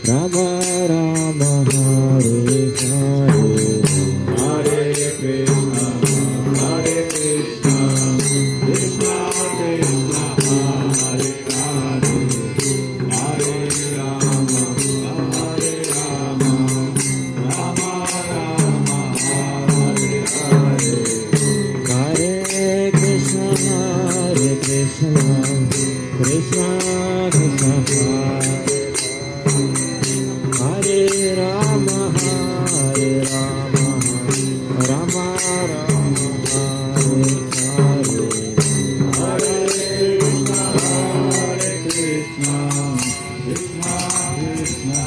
Rama Rama Hare Hare, Hare Krishna, Hare Krishna, Krishna Krishna, Hare Hare, Hare Rama, Hare Rama, Rama Rama, Hare Hare. Hare Krishna, Krishna Krishna, Hare Rama, Hare Rama, Rama Rama, Hare Hare. Hare Krishna, Krishna Krishna,